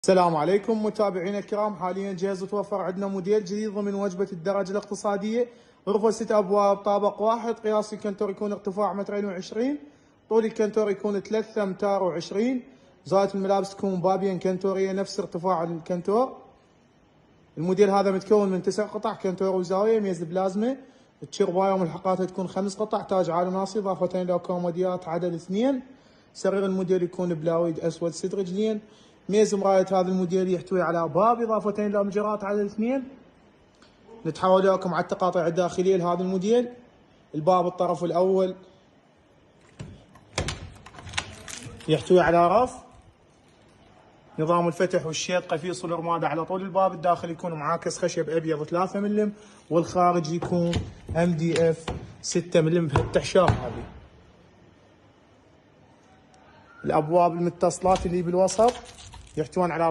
السلام عليكم متابعينا الكرام. حاليا جاهز وتوفر عندنا موديل جديد ضمن وجبة الدرجة الاقتصادية. غرفة 6 أبواب، طابق واحد، قياس الكنتور يكون ارتفاع 2.20 متر، طول الكنتور يكون 3.20 متر، زاوية الملابس تكون بابين كنتورية نفس ارتفاع الكنتور. الموديل هذا متكون من 9 قطع كنتور وزاوية، ميز بلازما، التشرباية وملحقاتها تكون 5 قطع، تاج عالي ناصي، اضافتين له كوموديات عدد 2. سرير الموديل يكون بلاويد اسود 6 رجلين. ميز مراية هذا الموديل يحتوي على باب، اضافتين له مجرات عدد 2. نتحول لكم على التقاطع الداخلية لهذا الموديل. الباب الطرف الاول يحتوي على رف، نظام الفتح والشيط قفيص والرمادة على طول الباب. الداخل يكون معاكس خشب ابيض 3 ملم، والخارج يكون MDF 6 ملم بهالتحشاء هذه. الابواب المتصلات اللي بالوسط يحتوون على